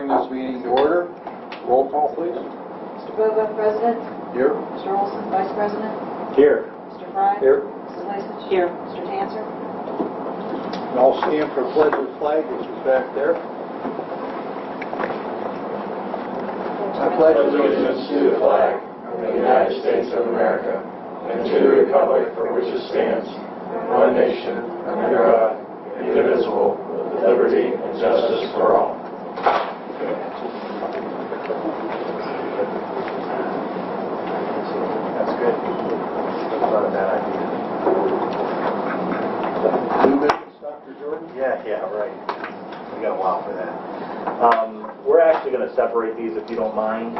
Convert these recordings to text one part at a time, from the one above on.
bring this meeting to order. Roll call, please. Mr. Bova, President. Here. Mr. Olson, Vice President. Here. Mr. Fry. Here. Mrs. Lasich. Here. Mr. Tanzer. And I'll stand for pledge of flag, which is back there. I pledge allegiance to the flag of the United States of America and to the republic for which it stands, one nation, under God, indivisible, with liberty and justice for all. That's good. That's not a bad idea. New business, Dr. Jordan? Yeah, right. We got a while for that. We're actually going to separate these if you don't mind.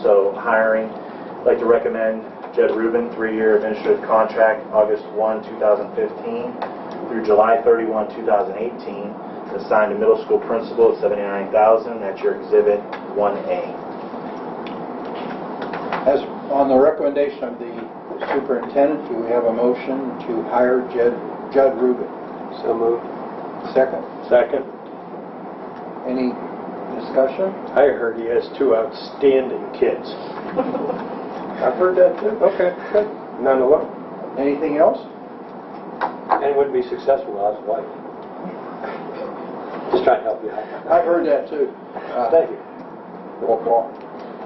So hiring, I'd like to recommend Jed Rubin, 3-year administrative contract, August 1, 2015 through July 31, 2018, assigned to middle school principal at $79,000. That's your Exhibit 1A. As on the recommendation of the superintendent, do we have a motion to hire Judd Rubin? So moved. Second? Second. Any discussion? I heard he has 2 outstanding kids. I've heard that too. Okay, good. None alone. Anything else? And he wouldn't be successful without his wife. Just trying to help you out. I've heard that too. Thank you. Roll call.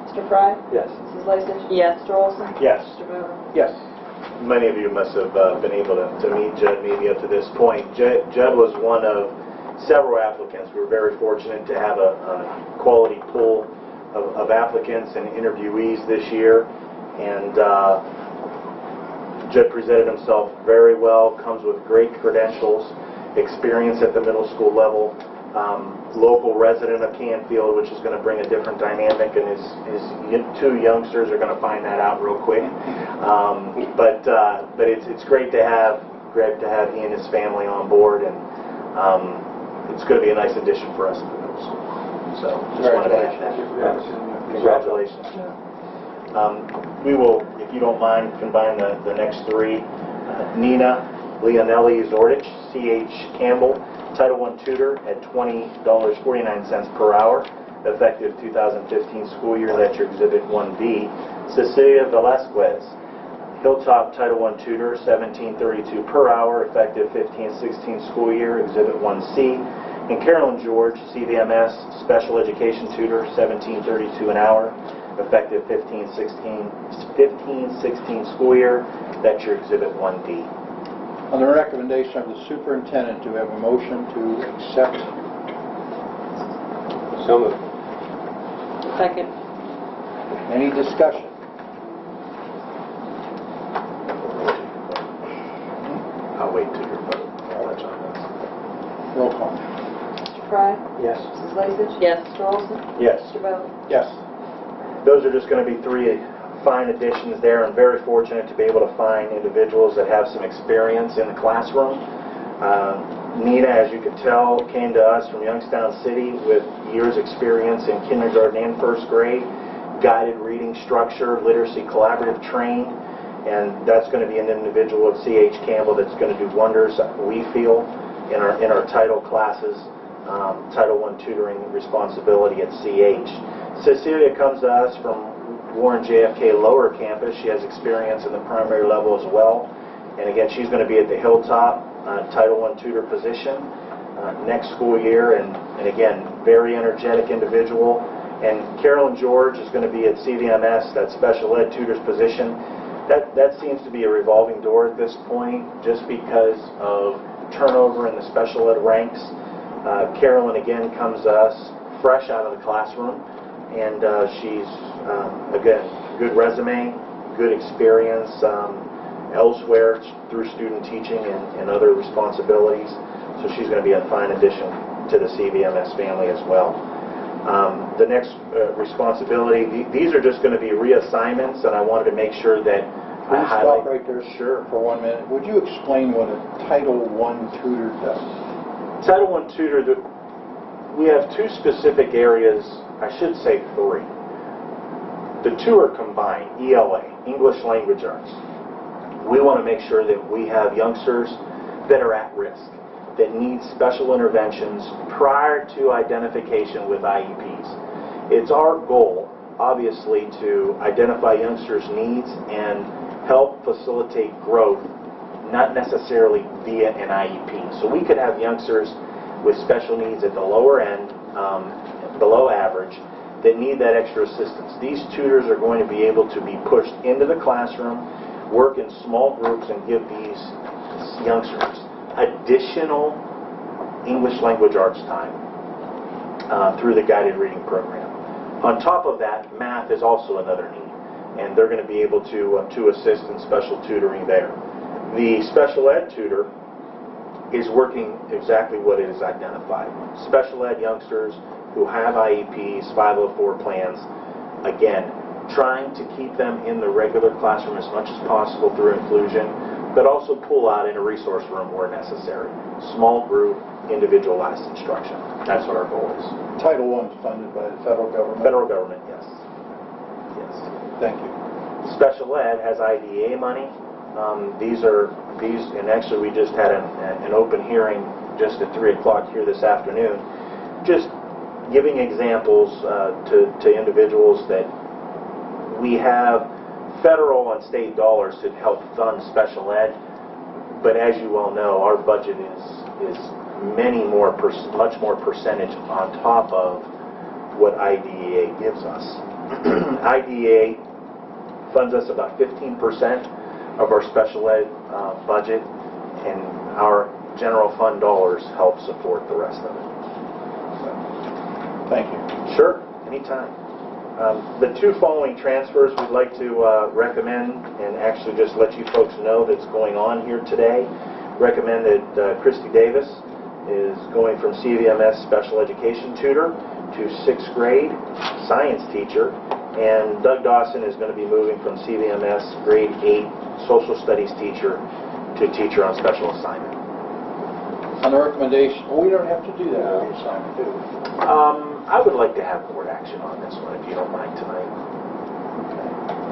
Mr. Fry. Yes. Mrs. Lasich. Yes. Mr. Olson. Yes. Mr. Bova. Yes. Many of you must have been able to meet Judd maybe up to this point. Judd was one of several applicants. We were very fortunate to have a quality pool of applicants and interviewees this year. And Judd presented himself very well, comes with great credentials, experience at the middle school level, local resident of Canfield, which is going to bring a different dynamic, and his 2 youngsters are going to find that out real quick. But it's great to have he and his family on board, and it's going to be a nice addition for us at the middle school. So just wanted to add that. Congratulations. We will, if you don't mind, combine the next 3. Nina Leonelli Zordich, C.H. Campbell, Title I tutor at $20.49 per hour, effective 2015 school year. That's your Exhibit 1B. Cecilia Velasquez, Hilltop Title I tutor, $17.32 per hour, effective 15-16 school year, Exhibit 1C. And Carolyn George, CVMS Special Education tutor, $17.32 an hour, effective 15-16 school year. That's your Exhibit 1D. On the recommendation of the superintendent, do we have a motion to accept? So moved. Second. Any discussion? I'll wait till your vote. I'll let you know. Roll call. Mr. Fry. Yes. Mrs. Lasich. Yes. Mr. Olson. Yes. Mr. Bova. Yes. Those are just going to be 3 fine additions there. I'm very fortunate to be able to find individuals that have some experience in the classroom. Nina, as you could tell, came to us from Youngstown City with years experience in kindergarten and 1st grade, guided reading structure, literacy collaborative trained, and that's going to be an individual of C.H. Campbell that's going to do wonders, we feel, in our title classes, Title I tutoring responsibility at C.H. Cecilia comes to us from Warren JFK Lower Campus. She has experience in the primary level as well. And again, she's going to be at the Hilltop Title I tutor position next school year. And again, very energetic individual. And Carolyn George is going to be at CVMS, that special ed tutor's position. That seems to be a revolving door at this point just because of turnover in the special ed ranks. Carolyn again comes to us fresh out of the classroom. And she's, again, good resume, good experience elsewhere through student teaching and other responsibilities. So she's going to be a fine addition to the CVMS family as well. The next responsibility, these are just going to be reassignments, and I wanted to make sure that Can you stop right there Sure. for 1 minute? Would you explain what a Title I tutor does? Title I tutor, we have 2 specific areas, I should say 3. The 2 are combined, ELA, English Language Arts. We want to make sure that we have youngsters that are at risk, that need special interventions prior to identification with IEPs. It's our goal, obviously, to identify youngsters' needs and help facilitate growth, not necessarily via an IEP. So we could have youngsters with special needs at the lower end, below average, that need that extra assistance. These tutors are going to be able to be pushed into the classroom, work in small groups, and give these youngsters additional English language arts time through the guided reading program. On top of that, math is also another need, and they're going to be able to assist in special tutoring there. The special ed tutor is working exactly what it is identified. Special ed youngsters who have IEPs, 504 plans, again, trying to keep them in the regular classroom as much as possible through inclusion, but also pull out in a resource room where necessary. Small group, individualized instruction. That's what our goal is. Title I is funded by the federal government? Federal government, yes. Yes. Thank you. Special ed has IDEA money. These, and actually we just had an open hearing just at 3 o'clock here this afternoon, just giving examples to individuals that we have federal and state dollars to help fund special ed, but as you well know, our budget is much more percentage on top of what IDEA gives us. IDEA funds us about 15% of our special ed budget, and our general fund dollars help support the rest of it. Thank you. Sure, anytime. The two following transfers we'd like to recommend, and actually just let you folks know that's going on here today. Recommend that Christy Davis is going from CVMS Special Education Tutor to 6th grade Science Teacher, and Doug Dawson is going to be moving from CVMS Grade 8 Social Studies Teacher to Teacher on Special Assignment. On the recommendation, well, we don't have to do that every assignment, do we? I would like to have board action on this one, if you don't mind tonight.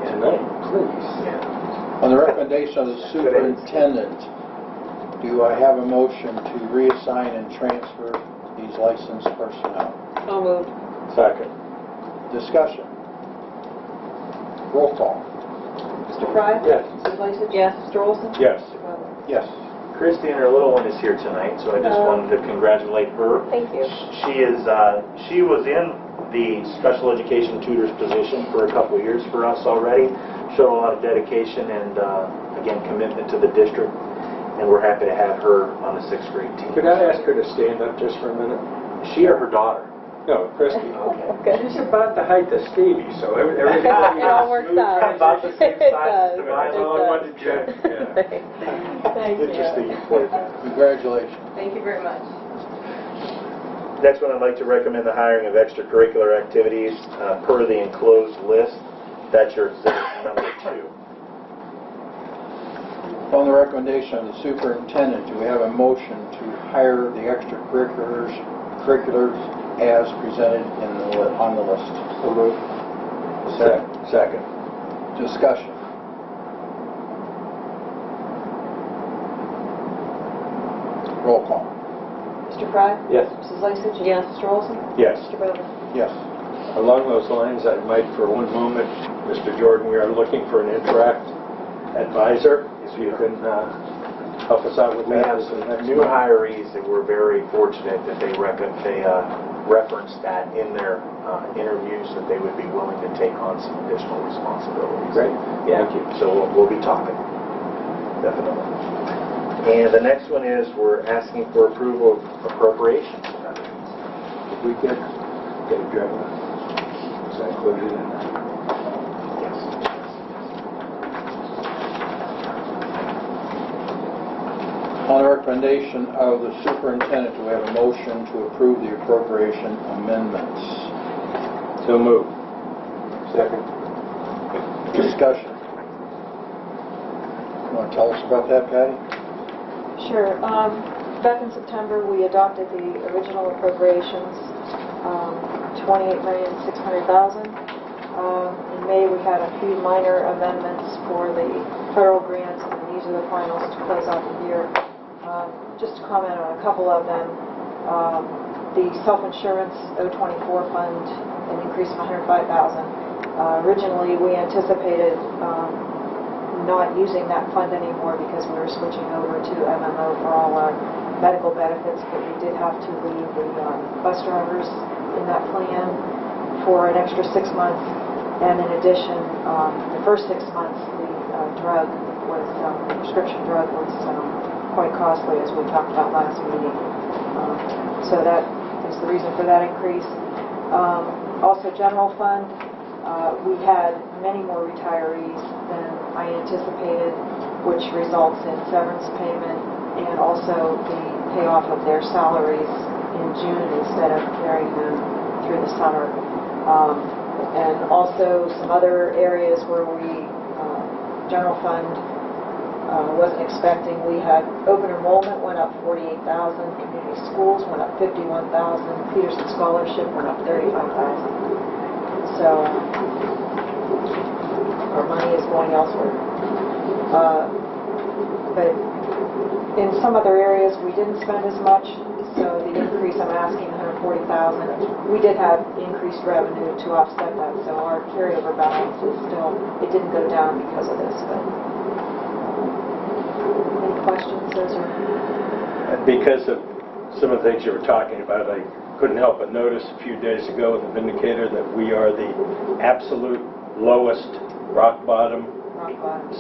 Tonight, please. Yeah. On the recommendation of the superintendent, do I have a motion to reassign and transfer these licensed personnel? So moved. Second. Discussion. Roll call. Mr. Fry? Yes. Mrs. Lasich? Yes. Mr. Olson? Yes. Mr. Butler? Yes. Christy and her little one is here tonight, so I just wanted to congratulate her. Thank you. She was in the special education tutor's position for a couple years for us already. Showed a lot of dedication and, again, commitment to the district, and we're happy to have her on the 6th grade team. Could I ask her to stand up just for a minute? She or her daughter? No, Christy. Okay. She's about the height of Stevie, so everything... It all works out. About the same It size as does. the Bible. That's all I wanted to check. Yeah. Thank you. Interesting you pointed that. Congratulations. Thank you very much. Next one, I'd like to recommend the hiring of extracurricular activities per the enclosed list. That's your exhibit number 2. On the recommendation of the superintendent, do we have a motion to hire the extracurriculars as presented on the list? So moved. Second. Discussion. Roll call. Mr. Fry? Yes. Mrs. Lasich? Yes. Mr. Olson? Yes. Mr. Butler? Yes. Along those lines, I might for one moment, Mr. Jordan, we are looking for an Interact advisor. If you can help us out with We that. have some new hirees that we're very fortunate that they referenced that in their interviews that they would be willing to take on some additional responsibilities. Great. Yeah. Thank you. So we'll be talking, definitely. And the next one is we're asking for approval of appropriations. If we could get a drawing, is that included in that? Yes. On the recommendation of the superintendent, do we have a motion to approve the appropriation amendments? So moved. Second. Discussion. You want to tell us about that, Patty? Sure. Back in September, we adopted the original appropriations, $28,600,000. In May, we had a few minor amendments for the federal grants, and these are the finals to close out the year. Just to comment on a couple of them. The self-insurance 024 fund, an increase of $105,000. Originally, we anticipated not using that fund anymore because we were switching over to MMO for all our medical benefits, but we did have to leave the bus drivers in that plan for an extra 6 months. And in addition, the first 6 months, the prescription drug was quite costly, as we talked about last meeting. So that is the reason for that increase. Also, general fund, we had many more retirees than I anticipated, which results in severance payment and also the payoff of their salaries in June instead of carrying them through the summer. And also some other areas where general fund wasn't expecting. We had open enrollment went up 48,000, community schools went up 51,000, Peterson Scholarship went up 35,000. So our money is going elsewhere. But in some other areas we didn't spend as much, so the increase I'm asking, $140,000, we did have increased revenue to offset that, so our carryover balance is still, it didn't go down because of this. But any questions? Those are... And because of some of the things you were talking about, I couldn't help but notice a few days ago in the Vindicator that we are the absolute lowest rock bottom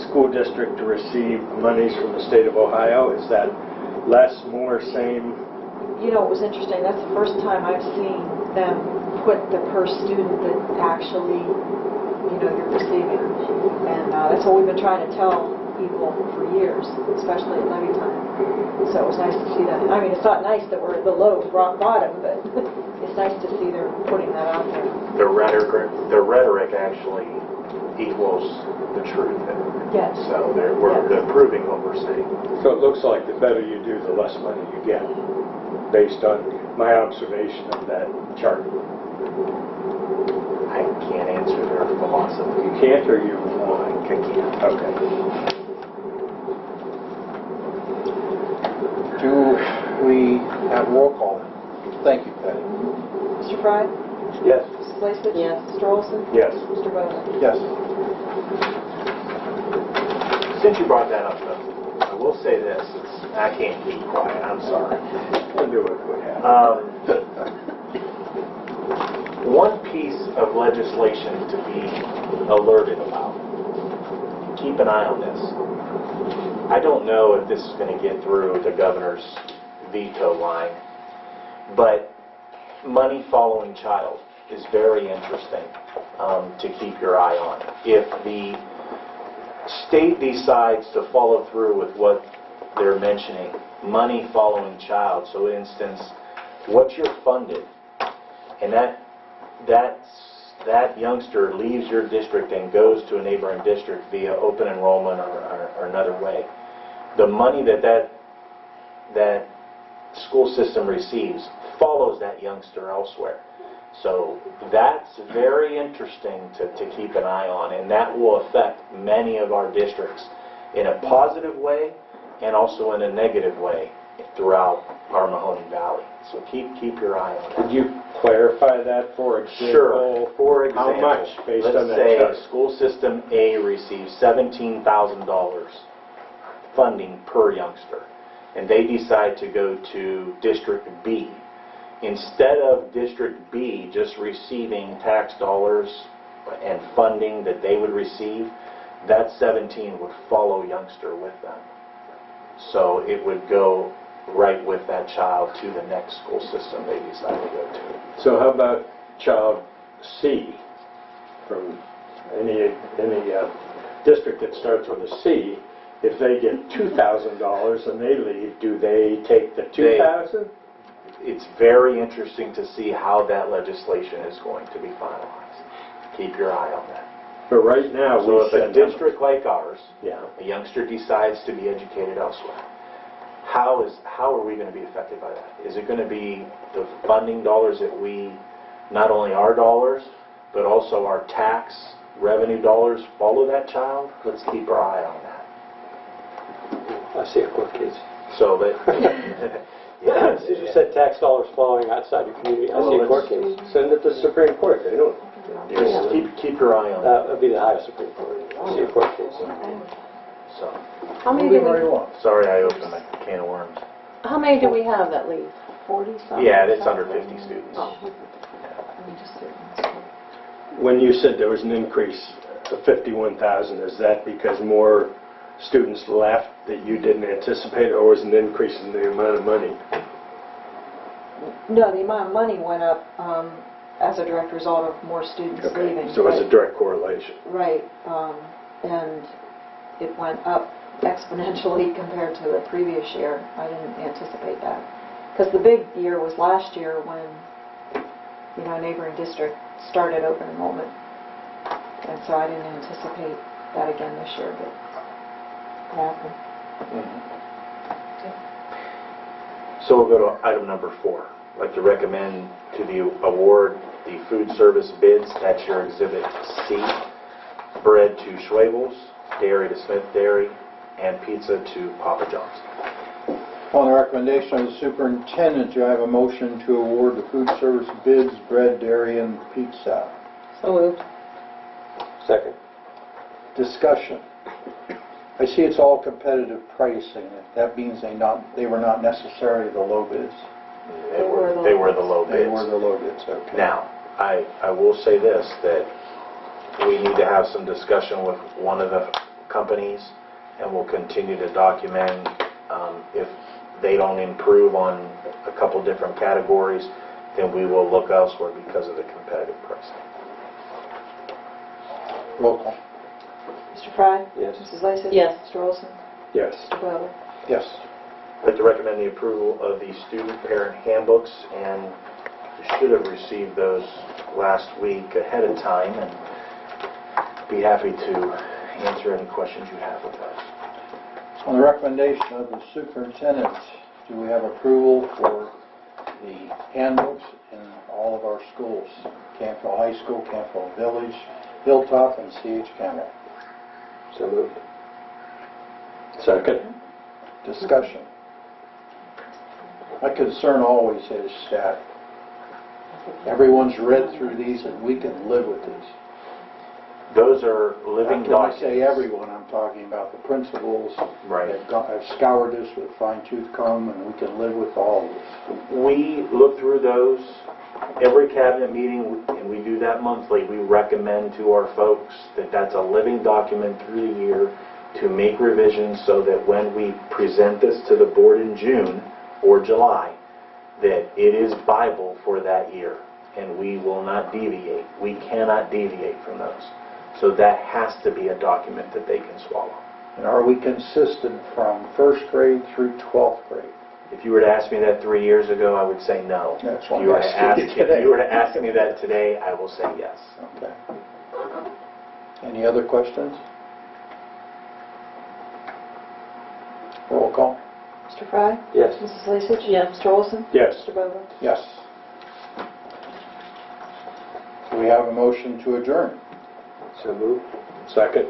school district to receive monies from the state of Ohio. Is that less, more, same? You know, it was interesting. That's the first time I've seen them put the per student that actually, you're receiving. And that's what we've been trying to tell people for years, especially at levy time. So it was nice to see that. I mean, it's not nice that we're at the low rock bottom, but it's nice to see they're putting that out there. The rhetoric actually equals the truth. Yes. So they're proving what we're saying. So it looks like the better you do, the less money you get, based on my observation of that chart. I can't answer their philosophy. You can't, or you want? I can't. Okay. Do we have roll call? Thank you, Patty. Mr. Fry? Yes. Mrs. Lasik? Yes. Mr. Olson? Yes. Mr. Bowman? Yes. Since you brought that up, though, I will say this. I can't keep quiet. I'm sorry. We'll do what we have. One piece of legislation to be alerted about. Keep an eye on this. I don't know if this is going to get through the governor's veto line, but money following child is very interesting to keep your eye on. If the state decides to follow through with what they're mentioning, money following child, so instance, what you're funded, and that youngster leaves your district and goes to a neighboring district via open enrollment or another way, the money that school system receives follows that youngster elsewhere. So that's very interesting to keep an eye on, and that will affect many of our districts in a positive way and also in a negative way throughout our Mahoning Valley. So keep your eye on that. Could you clarify that, for example? Sure. For example, how much based on that let's chart? say school system A receives $17,000 funding per youngster, and they decide to go to District B. Instead of District B just receiving tax dollars and funding that they would receive, that 17 would follow youngster with them. So it would go right with that child to the next school system they decide to go to. So how about child C from any district that starts with a C? If they get $2,000 and they leave, do they take the $2,000? It's very interesting to see how that legislation is going to be finalized. Keep your eye on that. But right now, So we if a send them- district like ours, Yeah. a youngster decides to be educated elsewhere, how are we going to be affected by that? Is it going to be the funding dollars that we, not only our dollars, but also our tax revenue dollars follow that child? Let's keep our eye on that. I see a quick case. So that, yeah. As you said, tax dollars flowing outside your community. I see a court case. Send it to the Supreme Court. They know it. Just keep your eye on that. That would be the highest Supreme Court. I see a court case. So, How many Moving do right we, along. sorry I opened a can of worms. how many do we have that leave? 40-something? Yeah, it's under 50 students. Oh. When you said there was an increase of 51,000, is that because more students left that you didn't anticipate, or was it an increase in the amount of money? No, the amount of money went up as a direct result of more students leaving. So it's a direct correlation. Right, and it went up exponentially compared to the previous year. I didn't anticipate that. Because the big year was last year when, a neighboring district started open enrollment. And so I didn't anticipate that again this year, but it happened. So we'll go to item number 4. I'd like to recommend to the award the food service bids. That's your Exhibit C. Bread to Schwabel's, dairy to Smith Dairy, and pizza to Papa John's. On the recommendation of the superintendent, do I have a motion to award the food service bids, bread, dairy, and pizza? So moved. Second. Discussion. I see it's all competitive pricing. That means they were not necessarily the low bids. They were the low bids. They were the low bids, okay. Now, I will say this, that we need to have some discussion with one of the companies, and we'll continue to document if they don't improve on a couple different categories, then we will look elsewhere because of the competitive pricing. Roll call. Mr. Fry? Yes. Mrs. Lasik? Yes. Mr. Olson? Yes. Mr. Bowler? Yes. I'd like to recommend the approval of the student parent handbooks, and you should have received those last week ahead of time, and be happy to answer any questions you have with those. On the recommendation of the superintendent, do we have approval for the handbooks in all of our schools? Canfield High School, Canfield Village, Hilltop, and C.H. Campbell. So moved. Second. Discussion. My concern always is that everyone's read through these and we can live with these. Those are living When I documents. say everyone, I'm talking about the principals. Right. I've scoured this with a fine-tooth comb, and we can live with all of this. We look through those every cabinet meeting, and we do that monthly. We recommend to our folks that that's a living document through the year to make revisions so that when we present this to the board in June or July, that it is Bible for that year, and we will not deviate. We cannot deviate from those. So that has to be a document that they can swallow. And are we consistent from first grade through 12th grade? If you were to ask me that 3 years ago, I would say no. That's If what you were I'm to asking you ask- today. If you were to ask me that today, I will say yes. Okay. Any other questions? Roll call. Mr. Fry? Yes. Mrs. Lasik? Yes. Mr. Olson? Yes. Mr. Bowler? Yes. Do we have a motion to adjourn? So moved. Second.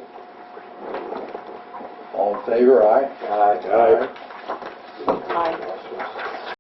All in favor, aye? Aye. Aye. Aye.